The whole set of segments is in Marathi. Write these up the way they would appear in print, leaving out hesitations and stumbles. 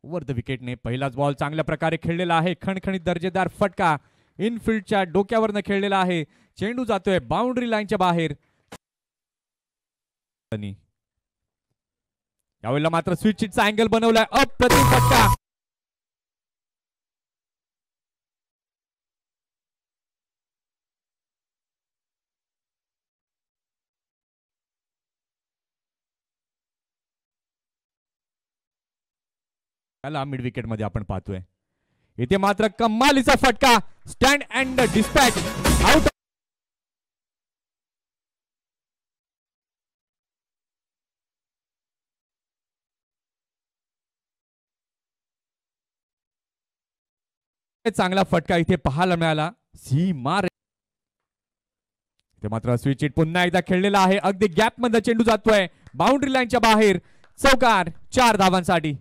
ओव्हर द विकेटने पहिलाच बॉल चांगल्या प्रकारे खेळलेला आहे. खणखणीत दर्जेदार फटका इनफिल्डच्या डोक्यावरनं खेळलेला आहे. चेंडू जातोय बाउंड्री लाईनच्या बाहेर. यावेळेला मात्र स्विच हिटचा अँगल बनवलाय. अप्रतिम फटका. मिड विकेट मध्ये आपण पाहतोय. इथे मात्र कमालीचा फटका. Stand and dispatch out. चांगला फटका इथे पाहायला मिळाला. सी मार. इथे मात्र स्विच हिट पुन्हा एकदा खेळलेला आहे. अगदी गॅप मध्ये चेंडू जातोय बाउंड्री लाईनच्या बाहेर. चौकार 4 धावांसाठी.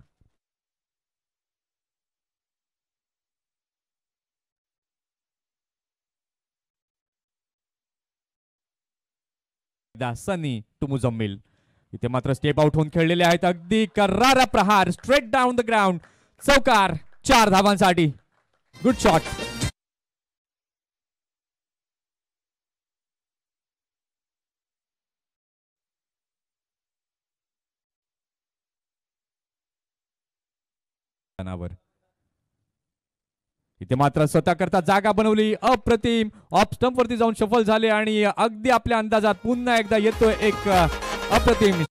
सनी टू मुझम्मिल. इथे मात्र स्टेप आउट होऊन खेळलेले आहेत. अगदी कर्रारा प्रहार स्ट्रेट डाऊन द ग्राउंड. चौकार 4 धावांसाठी. Good shot. इथे मात्र स्वतः करता जागा बनवली. अप्रतिम. ऑफ स्टंप वरती जाऊन शफल झाले आणि अगदी आपल्या अंदाजात पुन्हा एकदा येतोय एक अप्रतिम